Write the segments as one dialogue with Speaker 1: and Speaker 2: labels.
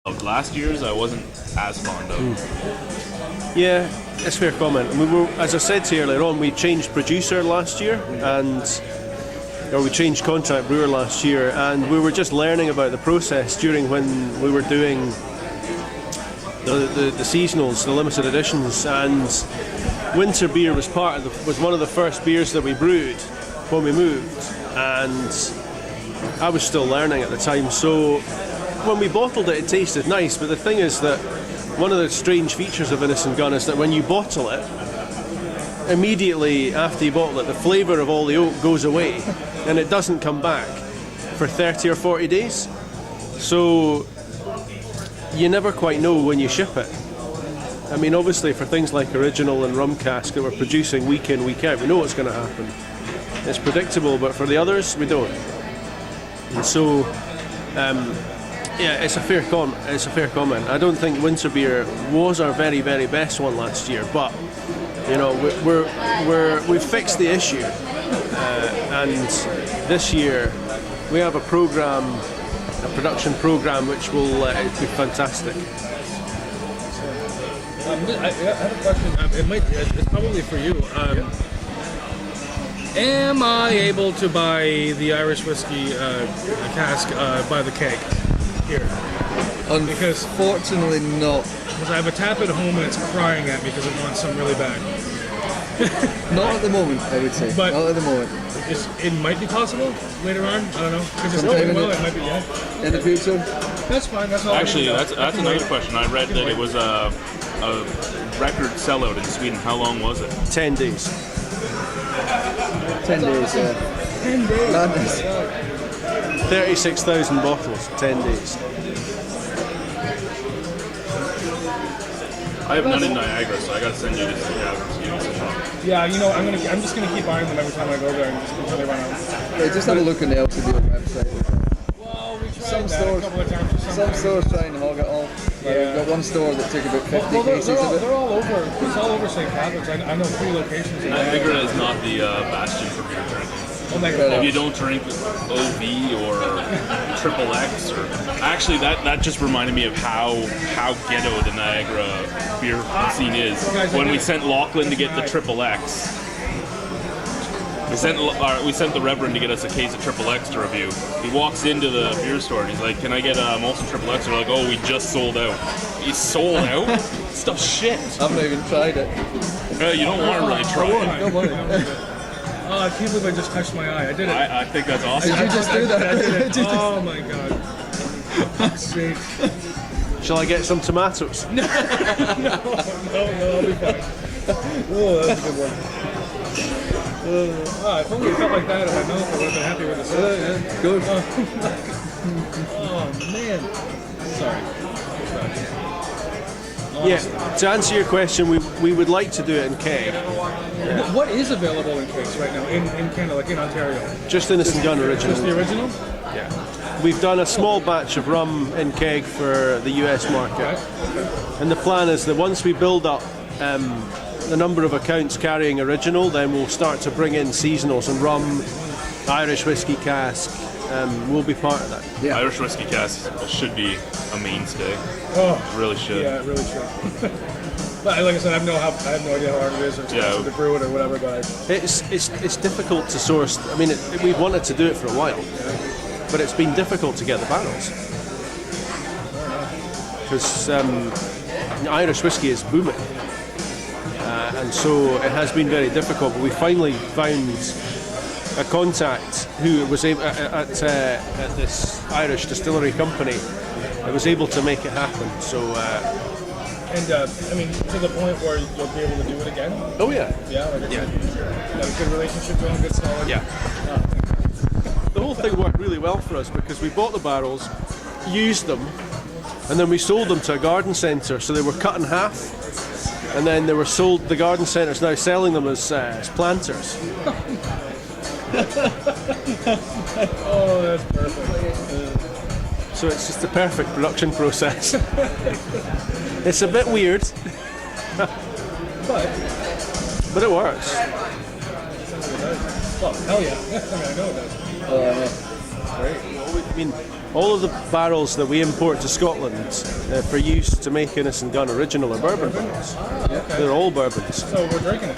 Speaker 1: Last year's I wasn't as fond of.
Speaker 2: Yeah, it's a fair comment. As I said to you earlier on, we changed producer last year, or we changed contract brewer last year, and we were just learning about the process during when we were doing the seasonals, the limited editions, and winter beer was was one of the first beers that we brewed when we moved, and I was still learning at the time. So when we bottled it, it tasted nice, but the thing is that one of the strange features of Innis And Gunn is that when you bottle it, immediately after you bottle it, the flavour of all the oak goes away and it doesn't come back for 30 or 40 days. So you never quite know when you ship it. I mean, obviously for things like Original and Rum Cask that we're producing week in, week out, we know what's going to happen. It's predictable, but for the others, we don't. And so, yeah, it's a fair comment. I don't think winter beer was our very, very best one last year, but you know, we've fixed the issue, and this year we have a production program, which will be fantastic.
Speaker 3: I have a question. It's probably for you. Am I able to buy the Irish whiskey cask by the keg here?
Speaker 4: Unfortunately not.
Speaker 3: Because I have a tap at home and it's crying at me because it wants some really bad.
Speaker 4: Not at the moment, I would say.
Speaker 3: But
Speaker 4: not at the moment.
Speaker 3: It might be possible later on. I don't know. Because it's
Speaker 4: Sometime
Speaker 3: going well, it might be, yeah.
Speaker 4: In the future?
Speaker 3: That's fine. That's all.
Speaker 1: Actually, that's another question. I read that it was a record sellout in Sweden. How long was it?
Speaker 2: 10 days.
Speaker 4: 10 days, yeah.
Speaker 3: 10 days.
Speaker 4: Madness.
Speaker 2: 36,000 bottles, 10 days.
Speaker 1: I have none in Niagara, so I gotta send you this.
Speaker 3: Yeah, you know, I'm just gonna keep buying them every time I go there, and just until they run out.
Speaker 4: Yeah, just have a look on the LCB website.
Speaker 3: Well, we tried
Speaker 4: Some
Speaker 3: that
Speaker 4: stores,
Speaker 3: a couple of times.
Speaker 4: some stores try and hog it all.
Speaker 3: Yeah.
Speaker 4: We've got one store that took about 50
Speaker 3: Well,
Speaker 4: cases of it.
Speaker 3: they're all over. It's all over St. Patrick's. I know 3 locations. In
Speaker 1: Niagara is not the bastion for beer drinking.
Speaker 3: Oh my
Speaker 1: If
Speaker 3: God.
Speaker 1: you don't drink OV or Triple X, or actually that just reminded me of how ghetto the Niagara beer scene is. When we sent Lachlan to get the Triple X, we sent the Reverend to get us a case of Triple X to review. He walks into the beer store and he's like, "Can I get a Molson Triple X?" We're like, "Oh, we just sold out." He's sold out? Stuff's shit.
Speaker 4: I've not even tried it.
Speaker 1: You don't want to really try it.
Speaker 4: Don't worry.
Speaker 3: Oh, I can't believe I just touched my eye. I did it.
Speaker 1: I think that's awesome.
Speaker 4: Did you just do that?
Speaker 3: I did it. Oh my God. Sake.
Speaker 2: Shall I get some tomatoes?
Speaker 3: No, I'll be fine. Oh, that's a good one. If only it felt like that in my mouth, I would have been happy with this.
Speaker 4: Yeah, good.
Speaker 3: Oh man. Sorry.
Speaker 2: Yeah, to answer your question, we would like to do it in keg.
Speaker 3: What is available in kegs right now in Canada, like in Ontario?
Speaker 2: Just Innis And Gunn original.
Speaker 3: Just the original?
Speaker 2: Yeah. We've done a small batch of rum in keg for the US market.
Speaker 3: Right.
Speaker 2: And the plan is that once we build up the number of accounts carrying original, then we'll start to bring in seasonals, and rum, Irish whiskey cask will be part of that.
Speaker 4: Yeah.
Speaker 1: Irish whiskey cask should be a mainstay.
Speaker 3: Oh,
Speaker 1: It really should.
Speaker 3: yeah, it really should. But like I said, I have no idea how hard it is or to brew it or whatever. But
Speaker 2: It's difficult to source. I mean, we've wanted to do it for a while, but it's been difficult to get the barrels because Irish whiskey is booming, and so it has been very difficult. But we finally found a contact who was able at this Irish distillery company that was able to make it happen. So.
Speaker 3: I mean, to the point where you'll be able to do it again.
Speaker 2: Oh yeah.
Speaker 3: Yeah. Like
Speaker 2: Yeah.
Speaker 3: Got a good relationship going, good solid.
Speaker 2: Yeah. The whole thing worked really well for us because we bought the barrels, used them, and then we sold them to a garden centre. So they were cut in half, and then they were sold. The garden centre's now selling them as planters.
Speaker 3: Oh, that's perfect.
Speaker 2: So it's just the perfect production process. It's a bit weird,
Speaker 3: But
Speaker 2: it works.
Speaker 3: well, hell yeah. I mean, I know it does.
Speaker 4: Oh, I know.
Speaker 3: Great.
Speaker 2: I mean, all of the barrels that we import to Scotland for use to make Innis and Gunn original are bourbon barrels.
Speaker 3: Okay.
Speaker 2: They're all bourbons.
Speaker 3: So we're drinking it.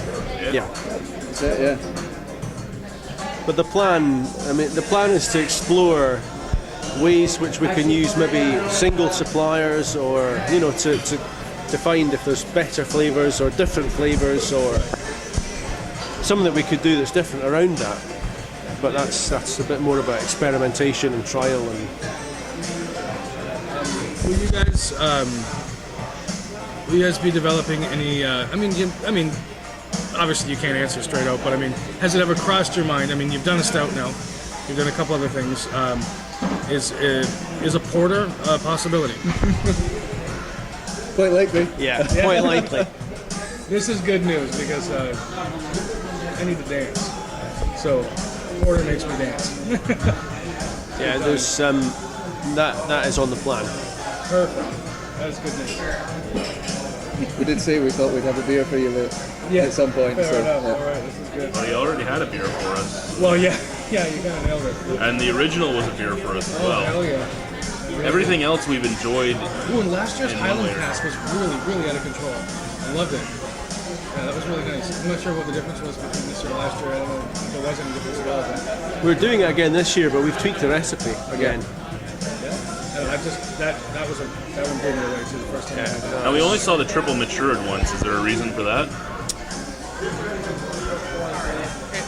Speaker 2: Yeah.
Speaker 4: That's it, yeah.
Speaker 2: But the plan is to explore ways which we can use maybe single suppliers, or to find if there's better flavours or different flavours, or something that we could do that's different around that. But that's a bit more about experimentation and trial. And
Speaker 3: will you guys be developing any? Obviously you can't answer straight out, but I mean, has it ever crossed your mind? I mean, you've done a stout now, you've done a couple other things. Is a porter a possibility?
Speaker 4: Quite likely.
Speaker 2: yeah, quite likely.
Speaker 3: This is good news because I need to dance. So porter makes me dance.
Speaker 2: Yeah, there's that is on the plan.
Speaker 3: Perfect. That's good news.
Speaker 4: We did say we thought we'd have a beer for you at some point.
Speaker 3: Fair
Speaker 4: So,
Speaker 3: enough.
Speaker 4: yeah.
Speaker 3: All right, this is good.
Speaker 1: Well, he already had a beer for us,
Speaker 3: Well, yeah, you kind of nailed it.
Speaker 1: and the original was a beer for us as
Speaker 3: Oh,
Speaker 1: well.
Speaker 3: hell yeah.
Speaker 1: Everything else we've enjoyed.
Speaker 3: Ooh, and last year's
Speaker 1: In
Speaker 3: Highland
Speaker 1: one layer.
Speaker 3: Cast was really, really out of control. I loved it. Yeah, that was really nice. I'm not sure what the difference was between this year and last year. I don't know if there was any difference at all. But
Speaker 2: We're doing it again this year, but we've tweaked the recipe again.
Speaker 3: yeah, and I just that one blew me away too the first time. I had it.
Speaker 1: Now we only saw the triple matured once. Is there a reason for that?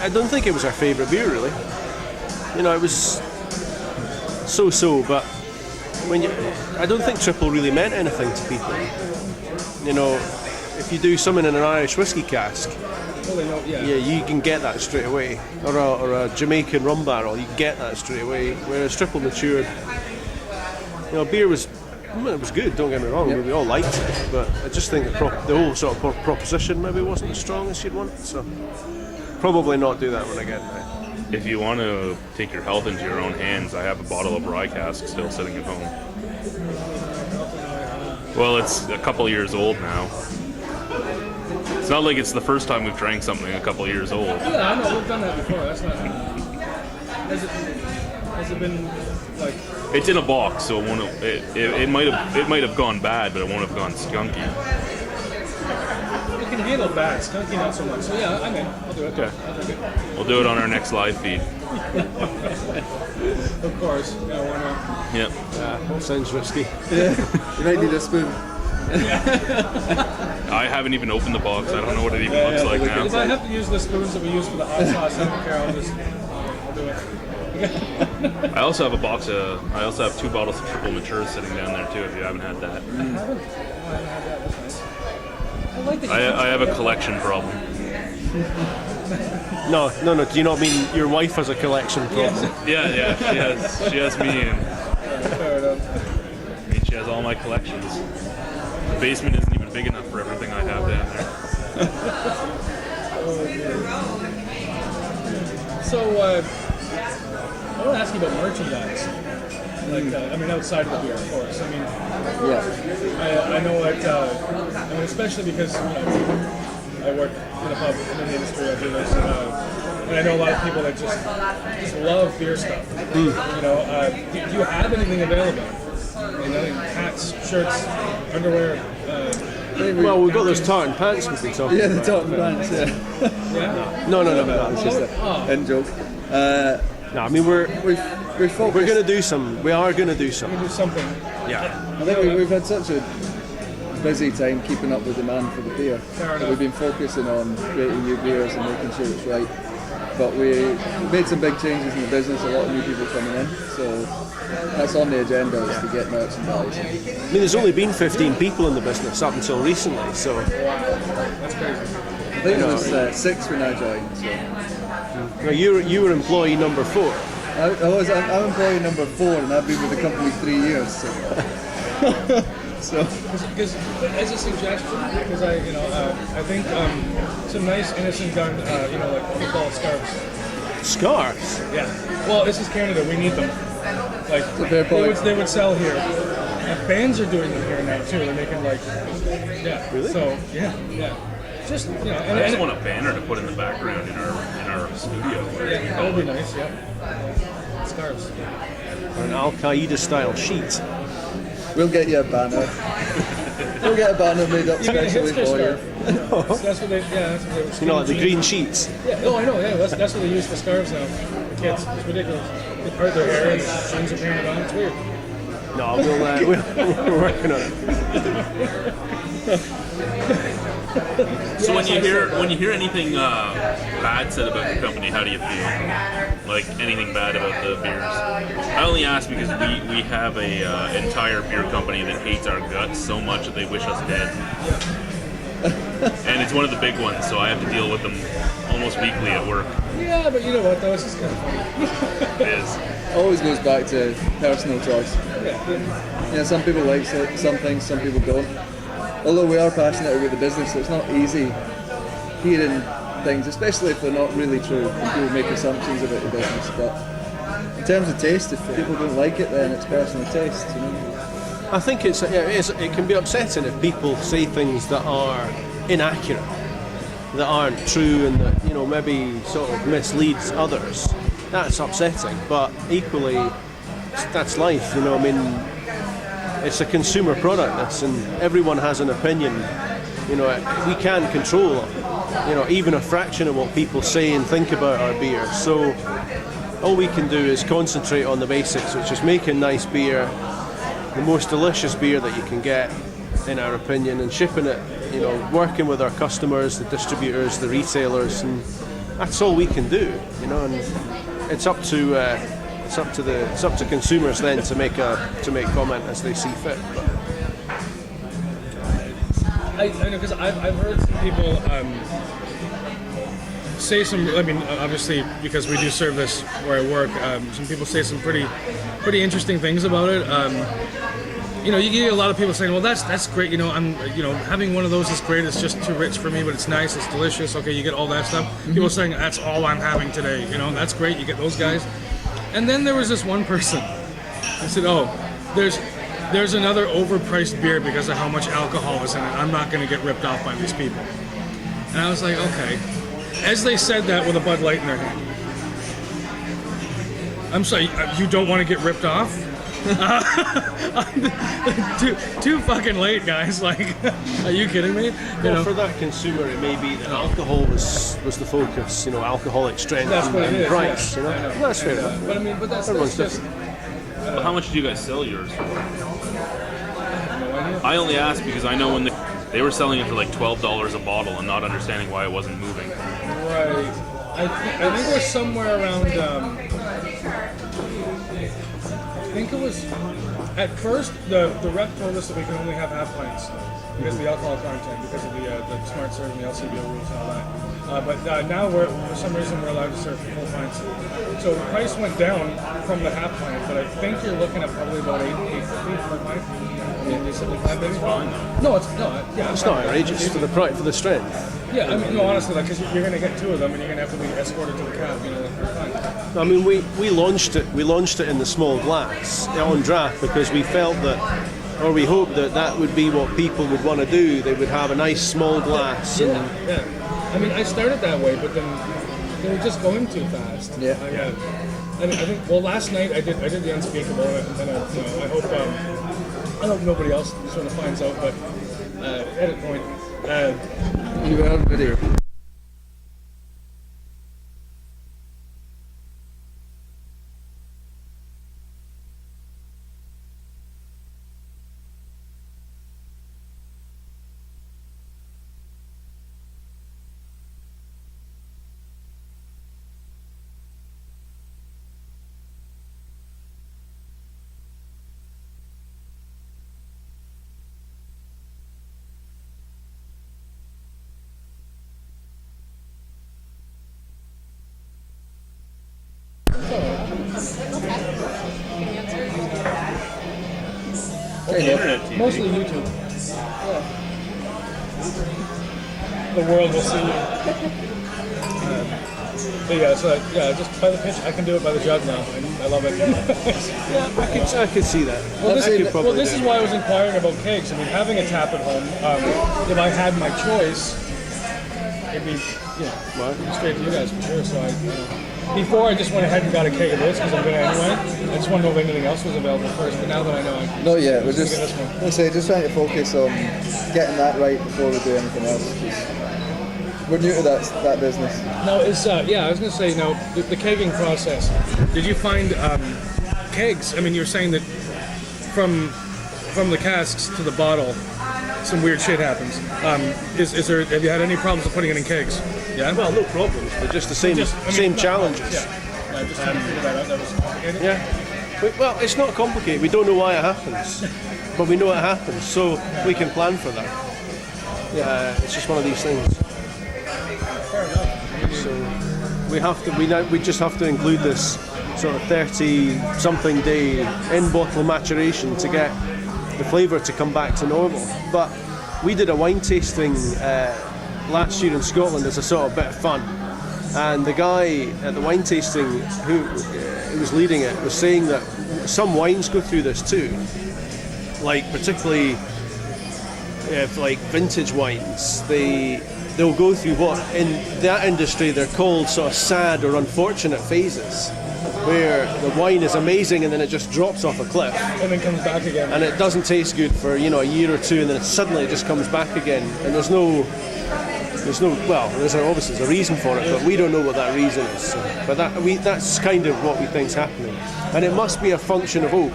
Speaker 2: I don't think it was our favourite beer, really. It was so-so, but I don't think triple really meant anything to people. If you do something in an Irish whiskey cask,
Speaker 3: Well, they know, yeah.
Speaker 2: you can get that straight away. Or a Jamaican rum barrel, you can get that straight away. Whereas triple matured, beer was good. Don't get me wrong, we all liked it, but I just think the whole sort of proposition maybe wasn't as strong as you'd want. So probably not do that one again now.
Speaker 1: If you want to take your health into your own hands, I have a bottle of rye cask still sitting at home. Well, it's a couple years old now. It's not like it's the first time we've drank something a couple years old.
Speaker 3: Yeah, I know we've done that before. That's not. Has it been like?
Speaker 1: It's in a box, so it might have gone bad, but it won't have gone skunky.
Speaker 3: It can handle bad, skunky not so much. So yeah, I'm in. I'll do it.
Speaker 1: Okay.
Speaker 3: I'll drink it.
Speaker 1: We'll do it on our next live feed.
Speaker 3: Of course. Yeah, why not?
Speaker 1: Yep.
Speaker 2: Sounds risky.
Speaker 4: You might need a spoon.
Speaker 1: I haven't even opened the box. I don't know what it even looks like now.
Speaker 3: If I have to use the spoons that we use for the hot sauce, I don't care. I'll do it.
Speaker 1: I also have I also have 2 bottles of triple mature sitting down there too. If you haven't had that,
Speaker 3: I haven't had that. That's nice. I like that.
Speaker 1: I have a collection problem.
Speaker 2: No. Do you not mean your wife has a collection problem?
Speaker 1: Yeah. She has me, and
Speaker 3: Fair enough.
Speaker 1: she has all my collections. The basement isn't even big enough for everything I have down there.
Speaker 3: So, I want to ask you about merchandise. Like, outside of the beer, of course. I mean,
Speaker 4: Yeah.
Speaker 3: I know that, especially because, I work in a pub, in the industry, I do this, and I know a lot of people that just love beer stuff. Do you have anything available? Hats, shirts, underwear?
Speaker 2: Well, we've got those tartan pants we've been talking
Speaker 4: Yeah, the
Speaker 2: about.
Speaker 4: top pants, yeah.
Speaker 3: Yeah?
Speaker 2: No.
Speaker 4: It's just an in joke.
Speaker 2: No, I mean we're
Speaker 4: We're
Speaker 2: going to do some. We are going to do some.
Speaker 3: Do something.
Speaker 2: Yeah.
Speaker 4: I think we've had such a busy time keeping up with demand for the beer that we've been focusing on creating new beers and making sure it's right. But we made some big changes in the business, a lot of new people coming in, so that's on the agenda is to get merchandise.
Speaker 2: I mean, there's only been 15 people in the business up until recently, so
Speaker 3: That's crazy.
Speaker 4: I think it was 6 when I joined. So.
Speaker 2: you were employee number 4.
Speaker 4: I'm employee number 4 and I've been with the company 3 years. So.
Speaker 3: Because as a suggestion, because I think some nice Innis And Gunn, like football scarves.
Speaker 2: Scarves?
Speaker 3: Yeah. Well, this is Canada. We need them. Like
Speaker 4: fair point.
Speaker 3: they would sell here. And bands are doing them here now too. They're making
Speaker 2: Really?
Speaker 3: So yeah. Just
Speaker 1: I just want a banner to put in the background in our studio.
Speaker 3: Yeah, that would be nice. Yeah. scarves.
Speaker 2: Or an Al-Qaeda style sheet.
Speaker 4: We'll get you a banner. We'll get a banner made up
Speaker 3: You get a
Speaker 4: specially
Speaker 3: hipster
Speaker 4: for you.
Speaker 3: scarf. That's what they. Yeah, that's what they.
Speaker 2: You know, like the green sheets.
Speaker 3: Yeah. Oh, I know. Yeah, that's what they use for scarves now. The kids. It's ridiculous. They part their hair and the strings are painted on. It's weird.
Speaker 2: No, we're working on it.
Speaker 1: So when you hear anything bad said about the company, how do you feel? Like anything bad about the beers? I only ask because we have a entire beer company that hates our guts so much that they wish us dead. And it's one of the big ones, so I have to deal with them almost weekly at work.
Speaker 3: Yeah, but you know what? Though it's just kind of funny.
Speaker 1: It is.
Speaker 4: Always goes back to personal choice. Yeah, some people like some things, some people don't. Although we are passionate about the business, so it's not easy hearing things, especially if they're not really true and people make assumptions about the business. But in terms of taste, if people don't like it, then it's personal taste, you know.
Speaker 2: I think it can be upsetting if people say things that are inaccurate, that aren't true, and that, you know, maybe sort of misleads others. That's upsetting, but equally, that's life, you know. I mean, it's a consumer product, this, and everyone has an opinion. You know, we can't control, you know, even a fraction of what people say and think about our beer. So all we can do is concentrate on the basics, which is making nice beer, the most delicious beer that you can get, in our opinion, and shipping it, you know, working with our customers, the distributors, the retailers, and that's all we can do, you know. And it's up to consumers then to make comment as they see fit.
Speaker 3: I know, because I've heard some people say some. I mean, obviously, because we do service where I work, some people say some pretty interesting things about it. You know, you get a lot of people saying, "Well, that's great. You know, having one of those is great. It's just too rich for me, but it's nice. It's delicious. Okay, you get all that stuff." Mm-hmm. People saying, "That's all I'm having today." You know, that's great. You get those guys. And then there was this one person. I said, "Oh, there's another overpriced beer because of how much alcohol is in it. I'm not going to get ripped off by these people." And I was like, "Okay." As they said that with a Bud Light in their hand. I'm sorry, you don't want to get ripped off? Too fucking late, guys. Like, are you kidding me?
Speaker 2: For that consumer, it may be that alcohol was the focus. You know, alcoholic strength and price.
Speaker 3: Yeah.
Speaker 2: You know, that's fair enough.
Speaker 3: But I mean, that's just.
Speaker 1: Well, how much did you guys sell yours for?
Speaker 3: I have no idea.
Speaker 1: I only asked because I know when they were selling it for like $12 a bottle and not understanding why it wasn't moving.
Speaker 3: Right. I think it was somewhere around. I think it was, at first, the rep told us that we can only have half pints because of the alcohol content, because of the smart serve and the LCBO rules and all that. But now, for some reason, we're allowed to serve full pints. So the price went down from the half pint, but I think you're looking at probably about $8.50 per pint. $8.75 maybe? No, it's not. Yeah,
Speaker 2: it's not outrageous for the strength.
Speaker 3: Yeah, I mean, no, honestly, because you're going to get two of them, and you're going to have to be escorted to the cab. You know, like, fine.
Speaker 2: I mean, we launched it. We launched it in the small glass on draft because we felt that, or we hoped that would be what people would want to do. They would have a nice small glass.
Speaker 3: Yeah. I mean, I started that way, but then they were just going too fast.
Speaker 4: Yeah.
Speaker 3: I think. Well, last night I did the unspeakable, and I hope nobody else sort of finds out. But edit point.
Speaker 4: You have video.
Speaker 1: Internet TV.
Speaker 3: Mostly YouTube. Yeah. The world will see you. Just by the pitch, I can do it by the jug now, and I love it.
Speaker 2: Yeah, I could see that.
Speaker 3: Well, this is why I was inquiring about kegs. I mean, having a tap at home, if I had my choice, it'd be, straight to you guys for sure. So before I just went ahead and got a keg of this because I'm going to anyway. I just want to know if anything else was available first, but now that I know,
Speaker 4: No, yeah, we're
Speaker 3: get
Speaker 4: just,
Speaker 3: this one.
Speaker 4: let's say, just trying to focus on getting that right before we do anything else. 'Cause we're new to that business.
Speaker 3: Now, is yeah, I was going to say, now, the kegging process, did you find kegs? I mean, you're saying that from the casks to the bottle, some weird shit happens. Is there? Have you had any problems with putting it in kegs? Yeah.
Speaker 2: Well, no problems, but just the same same challenges.
Speaker 3: Yeah. I just had to figure that out. That was complicated.
Speaker 2: Yeah. Well, it's not complicated. We don't know why it happens, but we know it happens, so we can plan for that. Yeah, it's just one of these things.
Speaker 3: Fair enough.
Speaker 2: So we just have to include this sort of 30-something day in bottle maturation to get the flavour to come back to normal. But we did a wine tasting last year in Scotland as a sort of bit of fun, and the guy at the wine tasting who was leading it was saying that some wines go through this too, like particularly like vintage wines. They'll go through what in that industry they're called sort of sad or unfortunate phases, where the wine is amazing and then it just drops off a cliff
Speaker 3: And then comes back again.
Speaker 2: and it doesn't taste good for a year or two, and then suddenly it just comes back again, and there's obviously a reason for it, but we don't know what that reason is. So, but that's kind of what we think's happening, and it must be a function of oak.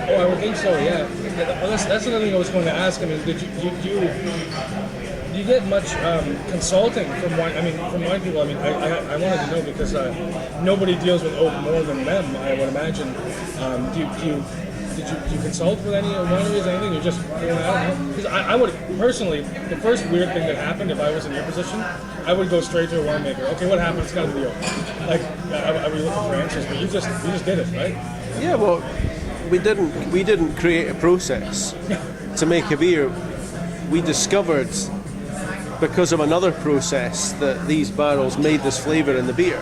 Speaker 3: Oh, I would think so. Yeah. Well, that's another thing I was going to ask. I mean, do you get much consulting from wine? I mean, from wine people. I mean, I wanted to know because nobody deals with oak more than them, I would imagine. Did you consult with any wineries or anything? You're just going out? Because I would personally, the first weird thing that happened if I was in your position, I would go straight to a winemaker. Okay, what happened? It's got to be the oak. Like, I would looking for answers, but you just did it, right?
Speaker 2: Yeah, well, we didn't create a process to make a beer. We discovered, because of another process, that these barrels made this flavour in the beer.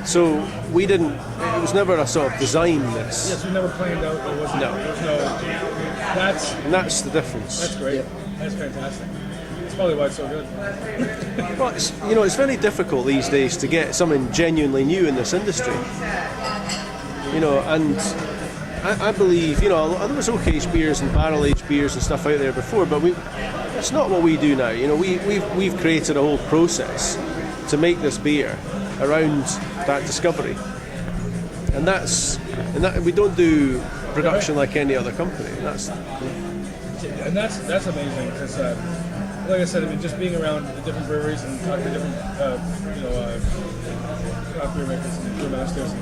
Speaker 2: So it was never a sort of design this.
Speaker 3: Yes, you never planned out. There wasn't.
Speaker 2: No.
Speaker 3: There's no.
Speaker 2: That's the difference.
Speaker 3: That's great. That's fantastic. That's probably why it's so good.
Speaker 2: Well, it's very difficult these days to get something genuinely new in this industry. And I believe, there was oak-aged beers and barrel-aged beers and stuff out there before, but it's not what we do now. We've created a whole process to make this beer around that discovery, and we don't do production like any other company. That's
Speaker 3: amazing because, like I said, I mean, just being around the different breweries and talking to different, craft beer makers and beer masters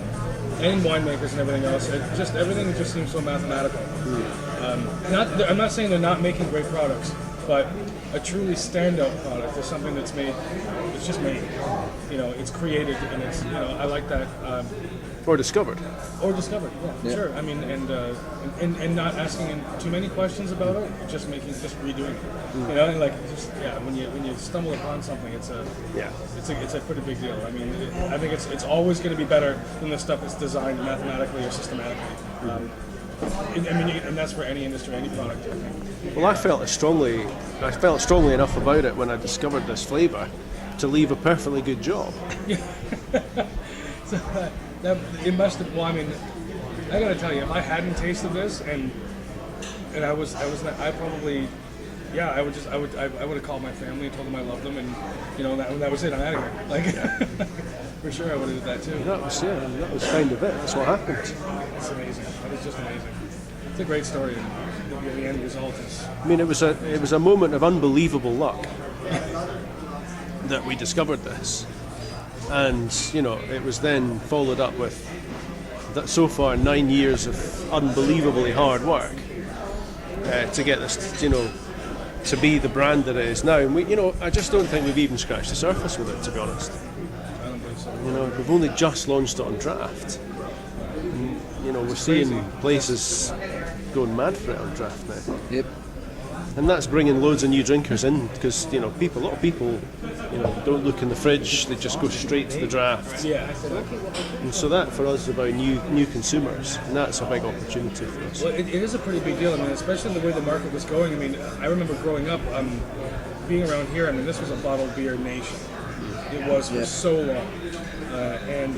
Speaker 3: and winemakers and everything else, everything just seems so mathematical. I'm not saying they're not making great products, but a truly standout product is something that's made. It's just made. It's created, and it's. I like that.
Speaker 2: or discovered.
Speaker 3: Yeah, sure. I mean, and not asking too many questions about it, just redoing it. And when you stumble upon something, it's a pretty big deal. I mean, I think it's always going to be better than the stuff that's designed mathematically or systematically. And that's for any industry, any product. I think.
Speaker 2: Well, I felt strongly enough about it when I discovered this flavour to leave a perfectly good job.
Speaker 3: So it must have. Well, I mean, I gotta tell you, if I hadn't tasted this and I would have called my family and told them I loved them, and that was it. I'm out of here. Like, for sure, I would have did that too.
Speaker 2: That was kind of it. That's what happened.
Speaker 3: It's amazing. That is just amazing. It's a great story. And the end result is.
Speaker 2: I mean, it was a moment of unbelievable luck that we discovered this, and it was then followed up with that so far 9 years of unbelievably hard work to get this, to be the brand that it is now. And I just don't think we've even scratched the surface with it, to be honest.
Speaker 3: I don't believe so.
Speaker 2: We've only just launched it on draft. And, we're seeing places going mad for it on draft now.
Speaker 4: Yep.
Speaker 2: And that's bringing loads of new drinkers in, because a lot of people don't look in the fridge, they just go straight to the draft.
Speaker 3: Yeah.
Speaker 2: And so that for us is about new consumers, and that's a big opportunity for us.
Speaker 3: Well, it is a pretty big deal. I mean, especially the way the market was going. I mean, I remember growing up, being around here. I mean, this was a bottled beer nation. It was for so long. and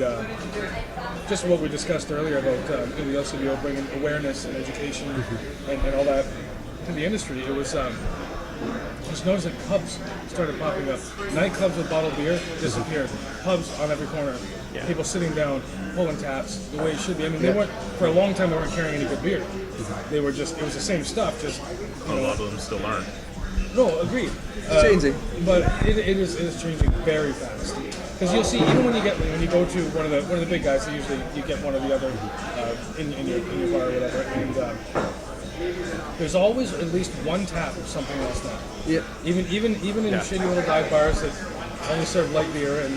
Speaker 3: just what we discussed earlier about the LCBO bringing awareness and education and all that to the industry. It was just noticing pubs started popping up. Nightclubs with bottled beer disappeared. Pubs on every corner.
Speaker 2: Yeah.
Speaker 3: People sitting down, pulling taps the way it should be. I mean, they weren't, for a long time, they weren't carrying any good beer. They were just, it was the same stuff, just,
Speaker 1: A lot of them still aren't.
Speaker 3: no, agreed.
Speaker 4: It's changing.
Speaker 3: But it is changing very fast. Because you'll see, even when you go to one of the big guys, usually you get one or the other in your bar or whatever, and there's always at least one tap of something else now.
Speaker 4: Yeah.
Speaker 3: Even in shitty little dive bars that only serve light beer, and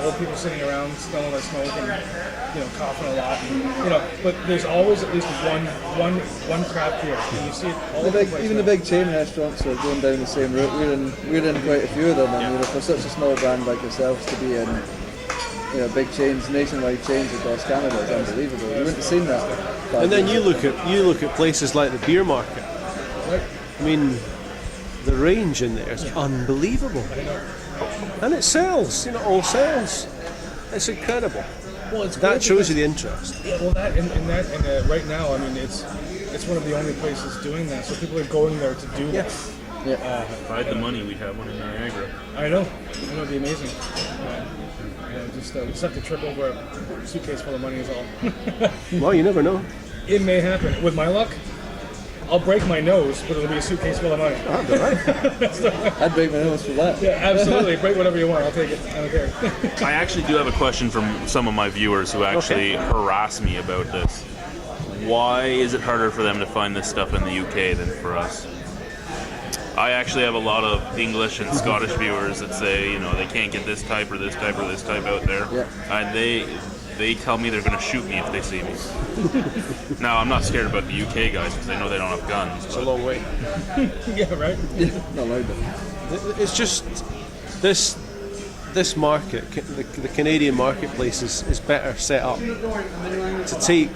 Speaker 3: old people sitting around smelling like smoke and coughing a lot, and, but there's always at least one craft beer, and you see it all over the place.
Speaker 4: Even the big chain restaurants are going down the same route. We're in quite a few of them, and for such a small brand like yourselves to be in big chains, nationwide chains across Canada is unbelievable. You wouldn't have seen that.
Speaker 2: And then you look at places like the beer market.
Speaker 3: Right.
Speaker 2: I mean, the range in there is unbelievable, and it sells. All sells. It's incredible.
Speaker 3: Well, it's
Speaker 2: That
Speaker 3: good
Speaker 2: shows
Speaker 3: because-
Speaker 2: you the interest.
Speaker 3: Yeah, well, that and right now, I mean, it's one of the only places doing that. So people are going there to do that.
Speaker 4: Yeah.
Speaker 1: If I had the money, we'd have one in Niagara.
Speaker 3: I know. It'd be amazing. Just have to trip over a suitcase full of money is all.
Speaker 2: Well, you never know.
Speaker 3: It may happen. With my luck, I'll break my nose, but it'll be a suitcase full of money.
Speaker 2: That'd be right.
Speaker 4: I'd break my nose for that.
Speaker 3: Yeah, absolutely. Break whatever you want. I'll take it. I don't care.
Speaker 1: I actually do have a question from some of my viewers who actually harass me about this. Why is it harder for them to find this stuff in the UK than for us? I actually have a lot of English and Scottish viewers that say, they can't get this type or this type or this type out there.
Speaker 4: Yeah.
Speaker 1: And they tell me they're going to shoot me if they see me. Now, I'm not scared about the UK guys because I know they don't have guns.
Speaker 2: It's a long way.
Speaker 3: Yeah, right?
Speaker 4: Not allowed to.
Speaker 2: It's just this market, the Canadian marketplace is better set up to take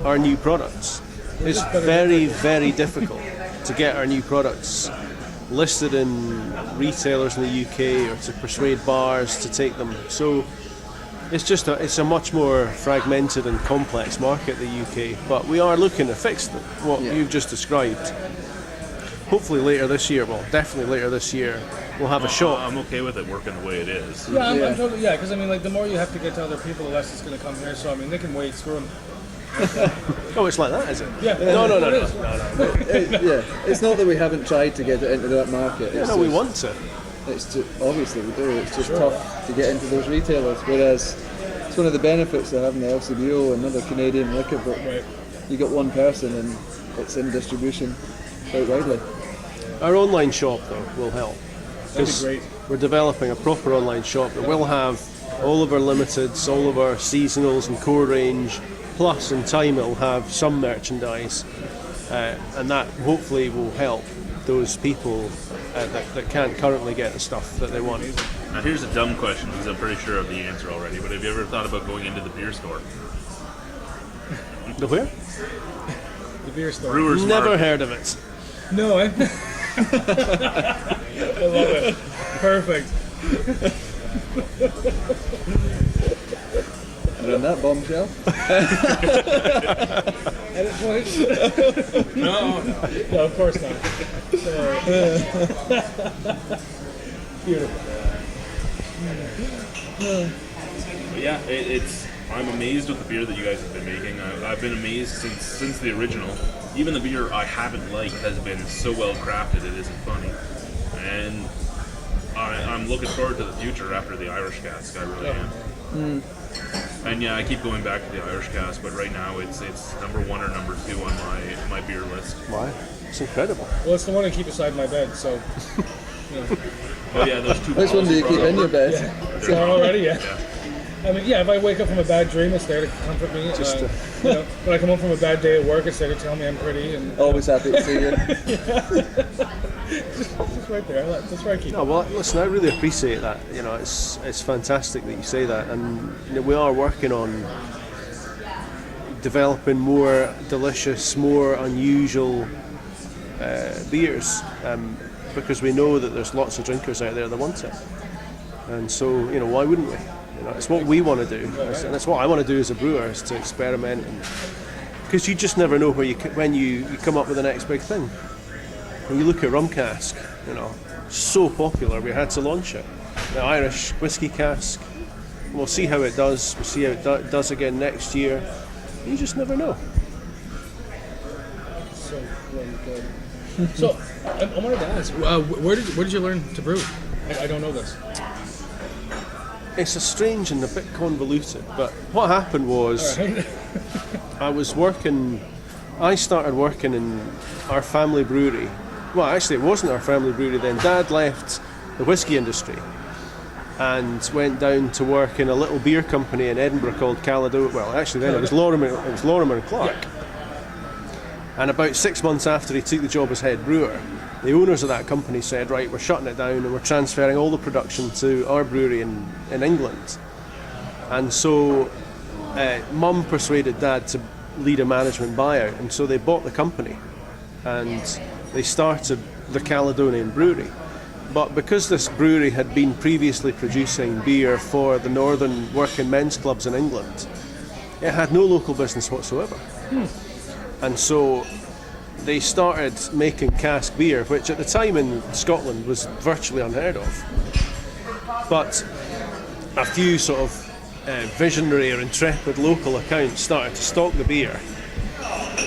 Speaker 2: our new products. It's very, very difficult to get our new products listed in retailers in the UK or to persuade bars to take them. So it's a much more fragmented and complex market, the UK. But we are looking to fix what you've just described. Hopefully later this year, definitely later this year, we'll have a shop.
Speaker 1: I'm okay with it working the way it is.
Speaker 3: Yeah, I'm totally, because I mean, the more you have to get to other people, the less it's going to come here. So, I mean, they can wait, screw them.
Speaker 2: Oh, it's like that, is it?
Speaker 3: Yeah.
Speaker 2: No.
Speaker 4: It's not that we haven't tried to get it into that market. It's
Speaker 2: We
Speaker 4: just-
Speaker 2: want to.
Speaker 4: Obviously we do. It's just tough to get into those retailers. Whereas it's one of the benefits of having the LCBO, another Canadian liquor book.
Speaker 3: Right.
Speaker 4: You got one person and it's in distribution quite widely.
Speaker 2: Our online shop, though, will help.
Speaker 3: That'd be great.
Speaker 2: We're developing a proper online shop that will have all of our limiteds, all of our seasonals and core range, plus in time it'll have some merchandise, and that hopefully will help those people that can't currently get the stuff that they want.
Speaker 1: Now, here's a dumb question because I'm pretty sure of the answer already, but have you ever thought about going into the beer store?
Speaker 2: The where?
Speaker 3: The beer store.
Speaker 1: Brewers
Speaker 2: Never
Speaker 1: Market.
Speaker 2: heard of it.
Speaker 3: No, I love it. Perfect.
Speaker 4: And on that bombshell,
Speaker 3: Edit point?
Speaker 1: No.
Speaker 3: No, of course not. Beautiful.
Speaker 1: But yeah, I'm amazed with the beer that you guys have been making. I've been amazed since the original. Even the beer I haven't liked has been so well crafted it isn't funny. And I'm looking forward to the future after the Irish cask. I really am. And yeah, I keep going back to the Irish cask, but right now it's number 1 or number 2 on my beer list.
Speaker 2: Why? It's incredible.
Speaker 3: Well, it's the one I keep beside my bed, so.
Speaker 1: Oh yeah, those 2
Speaker 4: which one
Speaker 1: bottles
Speaker 4: do you keep
Speaker 1: brought
Speaker 4: in your
Speaker 1: over.
Speaker 4: bed?
Speaker 3: So already, yeah.
Speaker 1: Yeah.
Speaker 3: I mean, yeah, if I wake up from a bad dream, it's there to comfort me. When I come home from a bad day at work, it's there to tell me I'm pretty. And
Speaker 4: Always happy to see you.
Speaker 3: it's right there. That's where I keep it.
Speaker 2: No, well, listen, I really appreciate that. It's fantastic that you say that, and we are working on developing more delicious, more unusual beers, because we know that there's lots of drinkers out there that want it, and so why wouldn't we? You know, it's what we want to do, and it's what I want to do as a brewer, is to experiment, because you just never know when you come up with the next big thing. When you look at rum cask, you know, so popular, we had to launch it. The Irish whiskey cask. We'll see how it does. We'll see how it does again next year. You just never know.
Speaker 3: So really good. So I wanted to ask, where did you learn to brew? I don't know this.
Speaker 2: It's a strange and a bit convoluted, but what happened was I started working in our family brewery. Well, actually, it wasn't our family brewery then. Dad left the whiskey industry and went down to work in a little beer company in Edinburgh called Caledonia. Well, actually, then it was Lorimer and Clark.
Speaker 3: Yeah.
Speaker 2: And about 6 months after he took the job as head brewer, the owners of that company said, right, we're shutting it down and we're transferring all the production to our brewery in England. And so Mum persuaded Dad to lead a management buyout, and so they bought the company and they started the Caledonian Brewery. But because this brewery had been previously producing beer for the northern working men's clubs in England, it had no local business whatsoever. And so they started making cask beer, which at the time in Scotland was virtually unheard of. But a few sort of visionary or intrepid local accounts started to stock the beer,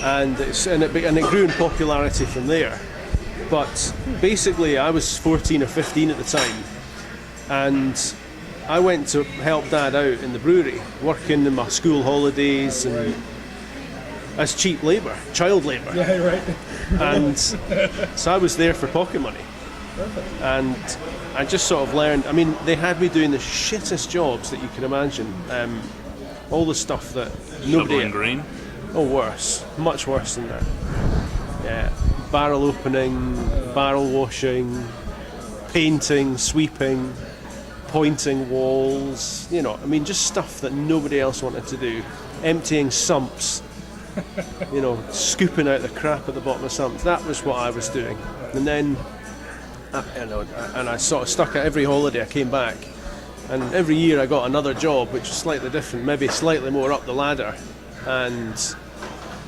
Speaker 2: and it grew in popularity from there. But basically I was 14 or 15 at the time, and I went to help Dad out in the brewery, working in my school holidays and as cheap labour, child labour.
Speaker 3: Yeah, right.
Speaker 2: And so I was there for pocket money.
Speaker 3: Perfect.
Speaker 2: And I just sort of learned, I mean, they had me doing the shittest jobs that you can imagine. All the stuff that nobody...
Speaker 1: Shoveling grain?
Speaker 2: Oh, worse. Much worse than that. Yeah. Barrel opening, barrel washing, painting, sweeping, pointing walls, you know, I mean, just stuff that nobody else wanted to do. Emptying sumps, you know, scooping out the crap at the bottom of sumps. That was what I was doing. And then, I sort of stuck at every holiday I came back. And every year I got another job, which was slightly different, maybe slightly more up the ladder. And,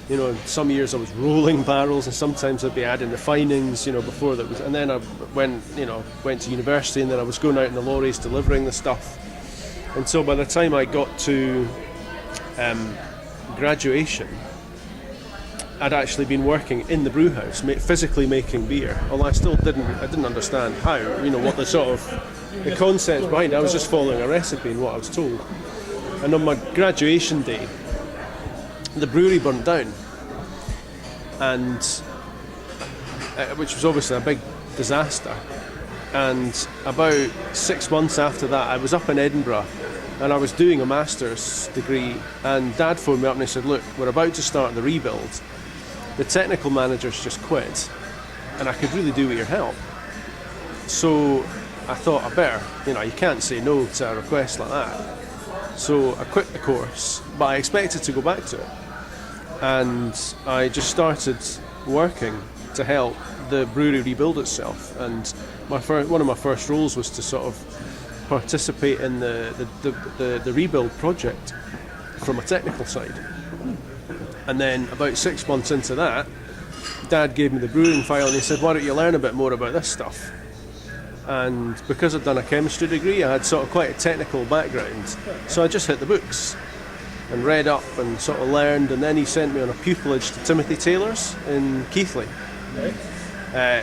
Speaker 2: you know, some years I was rolling barrels, and sometimes I'd be adding refinings, you know, before that was. And then I went to university, and then I was going out in the lorries delivering the stuff. And so by the time I got to graduation, I'd actually been working in the brew house, physically making beer. Although I didn't understand how, you know, what the concepts behind it. I was just following a recipe and what I was told. And on my graduation day, the brewery burnt down, and which was obviously a big disaster. And about 6 months after that, I was up in Edinburgh, and I was doing a master's degree, and Dad phoned me up and he said, look, we're about to start the rebuild. The technical manager's just quit, and I could really do with your help. So I thought, I better, you know, you can't say no to a request like that. So I quit the course, but I expected to go back to it. And I just started working to help the brewery rebuild itself. And one of my first roles was to sort of participate in the rebuild project from a technical side. And then about 6 months into that, Dad gave me the brewing file and he said, why don't you learn a bit more about this stuff? And because I'd done a chemistry degree, I had sort of quite a technical background. So I just hit the books and read up and sort of learned. And then he sent me on a pupillage to Timothy Taylor's in Keighley,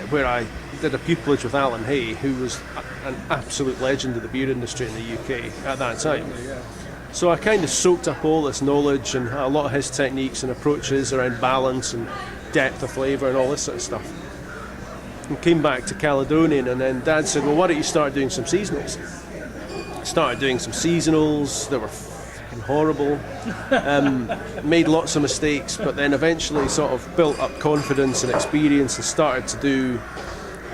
Speaker 2: where I did a pupillage with Alan Hay, who was an absolute legend of the beer industry in the UK at that time. So I kind of soaked up all this knowledge and a lot of his techniques and approaches around balance and depth of flavour and all this sort of stuff. And came back to Caledonian, and then Dad said, well, why don't you start doing some seasonals? Started doing some seasonals. They were fucking horrible. Made lots of mistakes, but then eventually sort of built up confidence and experience and started to do,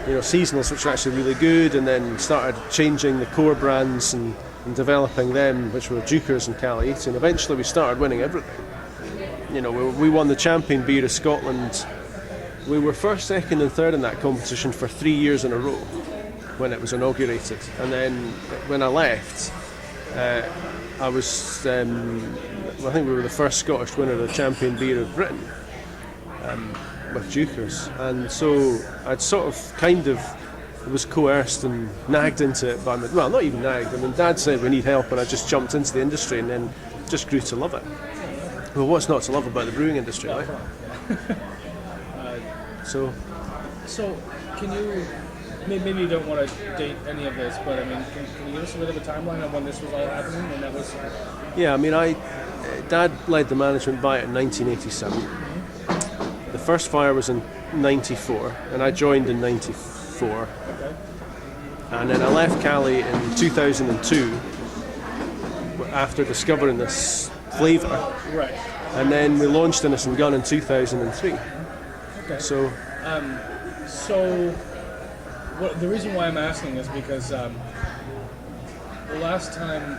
Speaker 2: you know, seasonals which were actually really good, and then started changing the core brands and developing them, which were Dukers and Cali-80, and eventually we started winning everything. You know, we won the champion beer of Scotland. We were first, second and third in that competition for 3 years in a row when it was inaugurated. And then when I left, I was, I think we were the first Scottish winner of the Champion Beer of Britain with Dukers, and so I'd sort of kind of was coerced and nagged into it by well, not even nagged. I mean, Dad said we need help, and I just jumped into the industry and then just grew to love it. Well, what's not to love about the brewing industry, right? So
Speaker 3: can you? Maybe you don't want to date any of this, but I mean, can you give us a bit of a timeline of when this was all happening? When that was?
Speaker 2: Yeah, I mean, Dad led the management by it in 1987. The first fire was in '94, and I joined in '94.
Speaker 3: Okay.
Speaker 2: And then I left Cali in 2002 after discovering this flavour.
Speaker 3: Right.
Speaker 2: And then we launched Innis And Gunn in 2003.
Speaker 3: Okay.
Speaker 2: So
Speaker 3: the reason why I'm asking is because the last time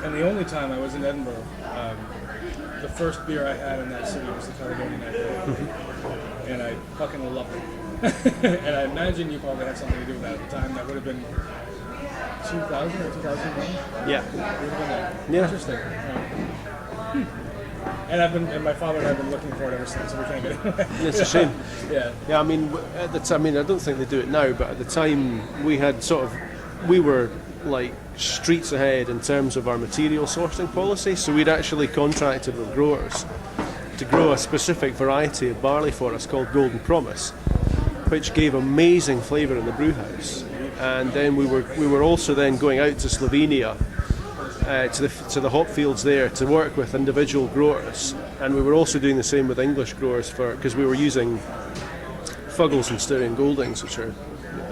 Speaker 3: and the only time I was in Edinburgh, the first beer I had in that city was the Caledonian IPA, and I fucking loved it. And I imagine you probably had something to do with that at the time. That would have been 2000 or 2001.
Speaker 2: yeah,
Speaker 3: Would have been
Speaker 2: Yeah.
Speaker 3: interesting. And my father and I have been looking for it ever since, so we can't get it.
Speaker 2: it's a shame.
Speaker 3: Yeah.
Speaker 2: Yeah, I mean, at the time, I mean, I don't think they do it now, but at the time we were like streets ahead in terms of our material sourcing policy. So we'd actually contracted with growers to grow a specific variety of barley for us called Golden Promise, which gave amazing flavour in the brew house. And then we were also then going out to Slovenia. To the hop fields there to work with individual growers, and we were also doing the same with English growers because we were using Fuggles and Styrian Goldings, which were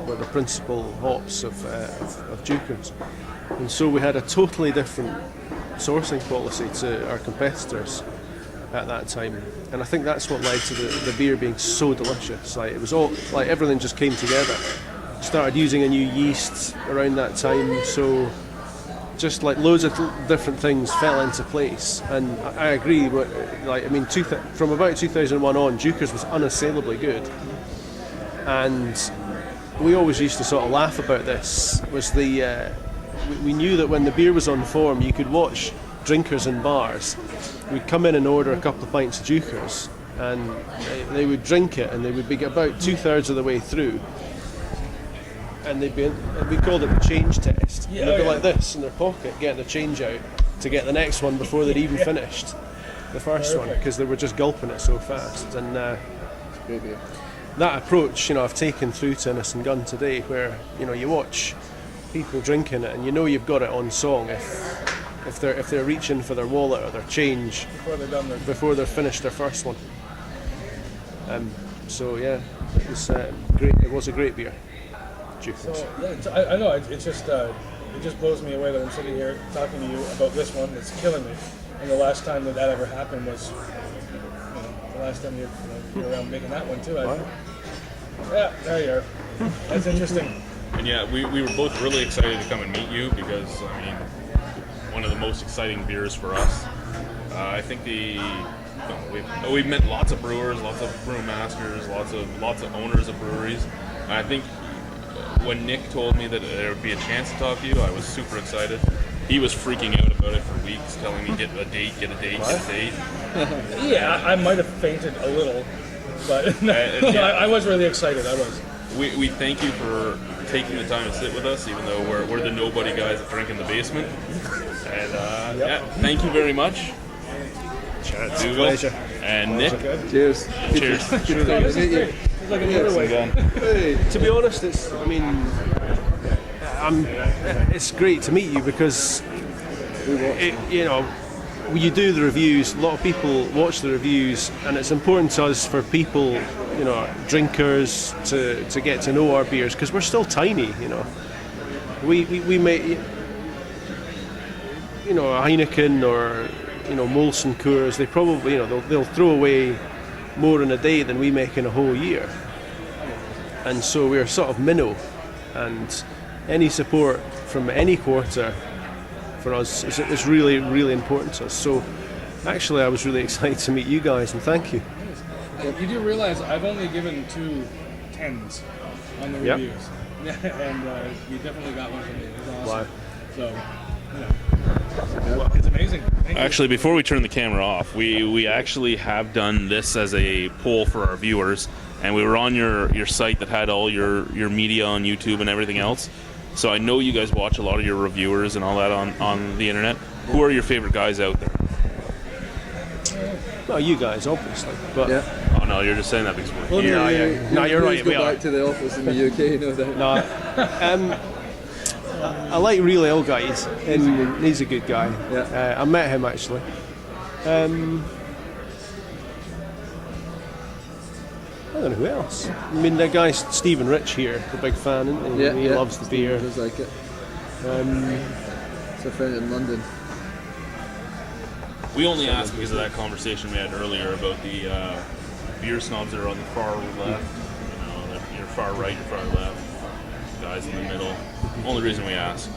Speaker 2: the principal hops of Dukers, and so we had a totally different sourcing policy to our competitors at that time, and I think that's what led to the beer being so delicious. Like, it was all like everything just came together. Started using a new yeast around that time, so just like loads of different things fell into place, and I agree. Like, I mean, from about 2001 on, Dukers was unassailably good, and we always used to sort of laugh about this. Was we knew that when the beer was on form, you could watch drinkers in bars. We'd come in and order a couple of pints of Dukers, and they would drink it, and they would be about 2/3 of the way through. And we called it the change test.
Speaker 3: Yeah,
Speaker 2: and they'd be like this in their pocket, getting the change out to get the next one before they'd even finished the first one, because they were just gulping it so fast. And
Speaker 4: Great beer.
Speaker 2: that approach, I've taken through to Innis And Gunn today, where you watch people drinking it, and you've got it on song if they're reaching for their wallet or their change before they've finished their first one. So yeah, it was great. It was a great beer.
Speaker 3: So yeah, I know it just blows me away that I'm sitting here talking to you about this one. It's killing me. And the last time that ever happened was the last time you were around making that one too. Yeah, there you are. That's interesting.
Speaker 1: And yeah, we were both really excited to come and meet you because, I mean, one of the most exciting beers for us. I think we've met lots of brewers, lots of brewmasters, lots of owners of breweries. And I think when Nic told me that there would be a chance to talk to you, I was super excited. He was freaking out about it for weeks, telling me get a date.
Speaker 3: Yeah, I might have fainted a little, but I was really excited. I was.
Speaker 1: We thank you for taking the time to sit with us, even though we're the nobody guys that drink in the basement. And yeah, thank you very much.
Speaker 2: Cheers.
Speaker 1: Dougal and Nic.
Speaker 4: Cheers.
Speaker 1: Cheers.
Speaker 3: It's like a motorway.
Speaker 2: To be honest, it's great to meet you because you do the reviews. A lot of people watch the reviews, and it's important to us for people, drinkers, to get to know our beers because we're still tiny. We make a Heineken or Molson Coors. They probably they'll throw away more in a day than we make in a whole year, and so we're sort of minnow, and any support from any quarter for us is really, really important to us. So actually I was really excited to meet you guys, and thank you.
Speaker 3: You do realize I've only given 2 10s on the reviews. And you definitely got one from me. It was awesome.
Speaker 2: Wow.
Speaker 3: So It's amazing. Thank you.
Speaker 1: Actually, before we turn the camera off, we actually have done this as a poll for our viewers, and we were on your site that had all your media on YouTube and everything else. So I know you guys watch a lot of your reviewers and all that on the internet. Who are your favorite guys out there?
Speaker 2: Well, you guys, obviously. But
Speaker 4: Yeah.
Speaker 1: Oh no, you're just saying that because we're
Speaker 4: Only
Speaker 1: here.
Speaker 2: No, you're right,
Speaker 4: Go
Speaker 2: we are.
Speaker 4: back to the office in the UK, no doubt.
Speaker 2: No, I like Real Ale Guys, and he's a good guy.
Speaker 4: Yeah.
Speaker 2: I met him actually. I don't know who else. I mean, the guy Stephen Rich here, the big fan, isn't he?
Speaker 4: Yeah,
Speaker 2: He
Speaker 4: yeah.
Speaker 2: loves the beer.
Speaker 4: Does like it. It's a friend in London.
Speaker 1: We only asked because of that conversation we had earlier about the beer snobs that are on the far left, your far right, your far left, guys in the middle. Only reason we ask.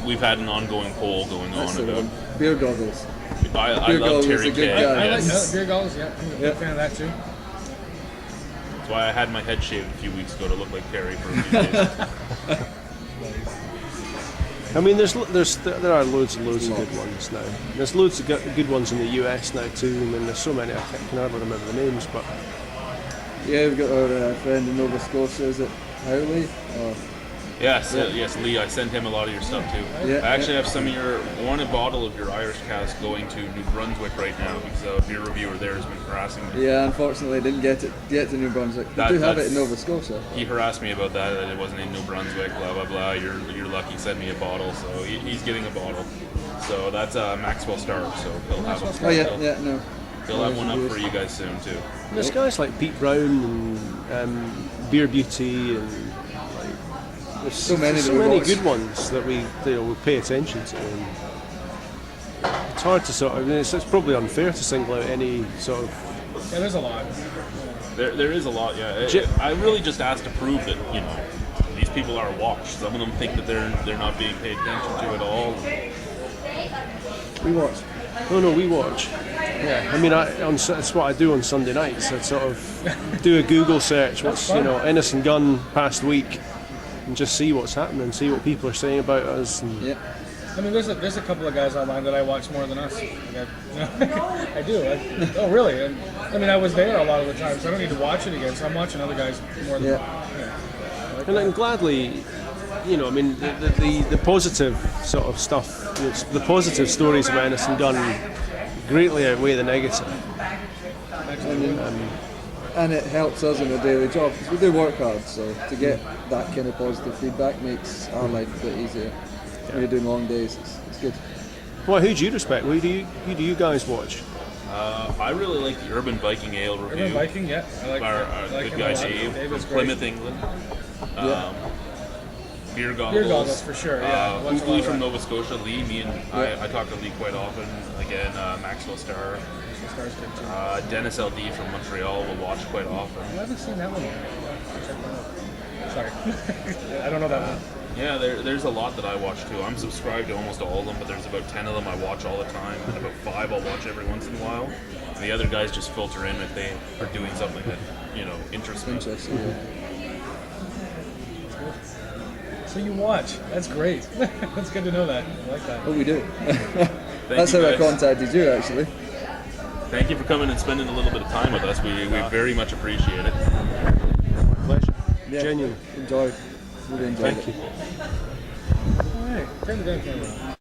Speaker 1: We've had an ongoing poll going
Speaker 4: That's
Speaker 1: on
Speaker 4: the
Speaker 1: about.
Speaker 4: one. BeerGoggles.
Speaker 1: I love
Speaker 4: BeerGoggles
Speaker 1: Terry
Speaker 4: is a good
Speaker 1: K.
Speaker 4: guy.
Speaker 3: I like
Speaker 1: Yes.
Speaker 3: BeerGoggles, yeah. I'm a big fan of that too.
Speaker 1: That's why I had my head shaved a few weeks ago to look like Terry for a few days.
Speaker 2: I mean, there are loads and loads of good ones now. There's loads of good ones in the US now too. I mean, there's so many I can hardly remember the names, but
Speaker 4: Yeah, we've got our friend in Nova Scotia, is it Hougly? Oh,
Speaker 1: Yes, Lee, I send him a lot of your stuff too.
Speaker 4: Yeah,
Speaker 1: I actually have some of a bottle of your Irish cask going to New Brunswick right now because a beer reviewer there has been harassing me.
Speaker 4: yeah, unfortunately I didn't get to New Brunswick. They do have it in Nova Scotia.
Speaker 1: He harassed me about that it wasn't in New Brunswick, blah, blah, blah. You're lucky, send me a bottle. So he's getting a bottle. So that's Maxwell Star, so he'll have one.
Speaker 4: Oh yeah, yeah, no.
Speaker 1: He'll have one up for you guys soon too.
Speaker 2: there's guys like Pete Brown and Beer Beauty and there's
Speaker 4: So many
Speaker 2: there's
Speaker 4: that
Speaker 2: so
Speaker 4: we
Speaker 2: many
Speaker 4: watch.
Speaker 2: good ones that we pay attention to. And it's hard to sort of. I mean, it's probably unfair to single out any sort of.
Speaker 3: Yeah, there's a lot.
Speaker 1: There is a lot, yeah. I really just asked to prove that these people are watched. Some of them think that they're not being paid attention to at all.
Speaker 4: We watch.
Speaker 2: No, we watch. Yeah, I mean, it's what I do on Sunday nights. I sort of do a Google search. What's Innis And Gunn past week, and just see what's happening, see what people are saying about us. And
Speaker 4: Yeah.
Speaker 3: I mean, there's a couple of guys online that I watch more than us. I do. Oh, really? And, I mean, I was there a lot of the time, so I don't need to watch it again. So I'm watching other guys more than.
Speaker 2: And I'm gladly, I mean, the positive sort of stuff, the positive stories of Innis And Gunn greatly outweigh the negative.
Speaker 4: And it helps us in our daily job because we do work hard. So to get that kind of positive feedback makes our life a bit easier. When you're doing long days, it's good.
Speaker 2: Well, who do you respect? Who do you guys watch?
Speaker 1: I really like the Urban Viking Ale review.
Speaker 3: Urban Viking, yeah. I like
Speaker 1: Our
Speaker 3: like
Speaker 1: good
Speaker 3: him
Speaker 1: guy
Speaker 3: a lot.
Speaker 1: Dave
Speaker 3: Dave
Speaker 1: from
Speaker 3: is great.
Speaker 1: Plymouth, England. BeerGoggles.
Speaker 3: BeerGoggles, for sure, yeah. Watch a lot
Speaker 1: Hougly
Speaker 3: of
Speaker 1: from
Speaker 3: that.
Speaker 1: Nova Scotia. Lee, me and I talk to Lee quite often. Again, Maxwell Star.
Speaker 3: Star's good too.
Speaker 1: Dennis LD from Montreal will watch quite often.
Speaker 3: I haven't seen that one yet. Check that out. Sorry. I don't know that one.
Speaker 1: Yeah, there's a lot that I watch too. I'm subscribed to almost all of them, but there's about 10 of them I watch all the time, and about 5 I'll watch every once in a while. And the other guys just filter in if they are doing something that, interests me.
Speaker 4: Interesting. Yeah.
Speaker 3: So you watch. That's great. That's good to know that. I like that.
Speaker 4: Oh, we do. That's
Speaker 1: you,
Speaker 4: how I
Speaker 1: guys.
Speaker 4: contacted you, actually.
Speaker 1: Thank you for coming and spending a little bit of time with us. We very much appreciate it.
Speaker 2: Pleasure.
Speaker 4: Yeah.
Speaker 2: Genuine.
Speaker 4: Enjoyed. Really enjoyed
Speaker 2: Thank
Speaker 4: it.
Speaker 2: you.
Speaker 3: All right. Turn the damn camera on.